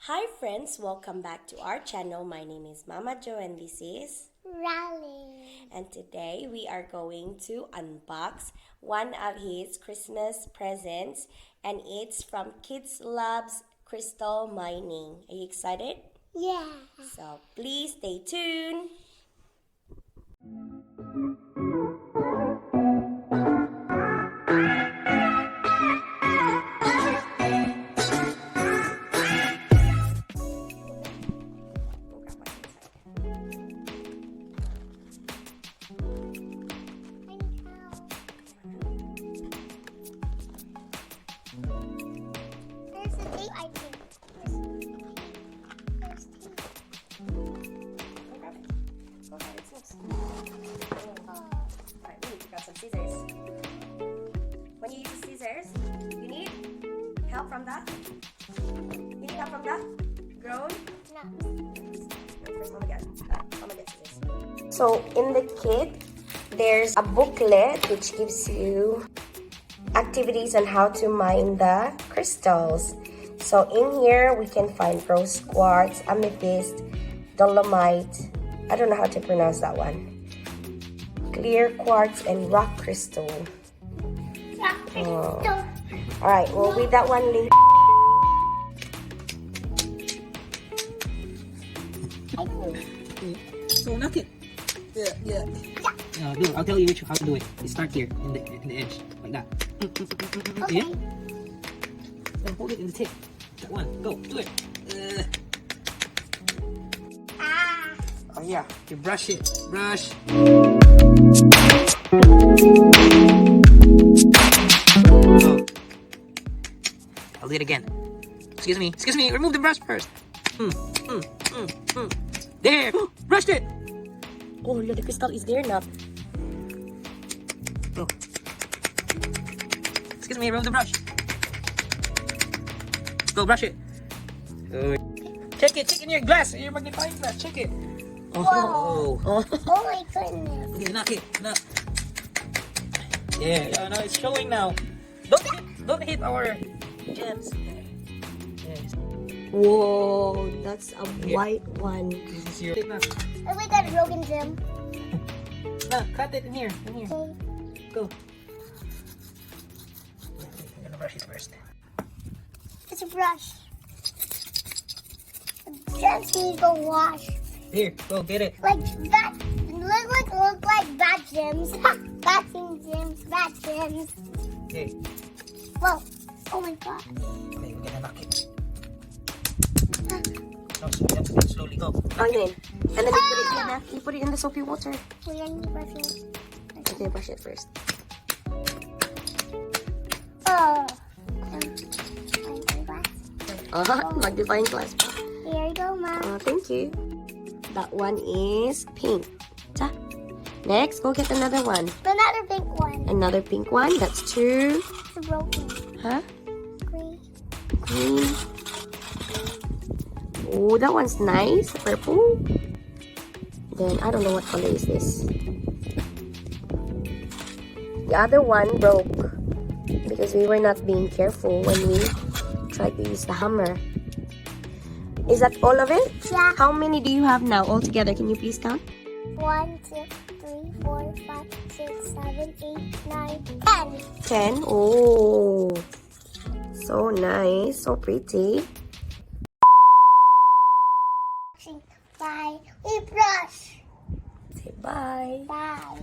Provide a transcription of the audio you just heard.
Hi friends, welcome back to our channel. My name is Mama Jo and this is Rylan. And today we are going to unbox one of his Christmas presents, and it's from Kidzlabs Crystal Mining. Are you excited? Yeah. So please stay tuned. There's a tape, I think. There's tape. Go ahead, it's next. Alright, we need to grab some scissors. When you use scissors, you need help from that? You need help from that? Grown? No. First, Mama get scissors. So, in the kit, there's a booklet which gives you activities on how to mine the crystals. So in here we can find rose quartz, amethyst, dolomite, I don't know how to pronounce that one, clear quartz, and rock crystal. Oh. Alright, we'll read that one later. So knock it. Yeah. No, I'll tell you how to do it. You start here in the edge, like that. Okay. Yeah. Then hold it in the tip. That one. Go. Do it. Oh yeah. You brush it. Brush. Oh. I'll do it again. Excuse me. Excuse me. Remove the brush first. There. Brushed it. Oh look, the crystal is there now. Oh. Excuse me, remove the brush. Go brush it. Check it in your glass, in your magnifying glass. Check it. Whoa. Oh. Oh my goodness. Okay, knock it. Knock. Yeah, now it's showing now. Don't hit our gems. Yes. Whoa, that's a white one. This is your. Oh, we got a broken gem. No, cut it in here. Okay. Go. I'm gonna brush it first. It's a brush. The gems need to go wash. Here, go get it. Like that. Look like bad gems. Bad gems. Bad gems. Okay. Whoa. Oh my god. Okay, we're gonna knock it. No, so we have to slowly go. Okay, and then you put it in the soapy water. We're gonna brush it. Okay, brush it first. Oh. Magnifying glass. Here you go, Mom. Thank you. That one is pink. Ta. Next, go get another one. Another pink one. Another pink one. That's two. It's broken. Huh? Green. Green. Oh, that one's nice. Purple. Then, I don't know what color is this. The other one broke because we were not being careful when we tried to use the hammer. Is that all of it? Yeah. How many do you have now altogether? Can you please count? 1, 2, 3, 4, 5, 6, 7, 8, 9, 10. 10. Oh, so nice. So pretty. Bye. We brush. Say bye. Bye.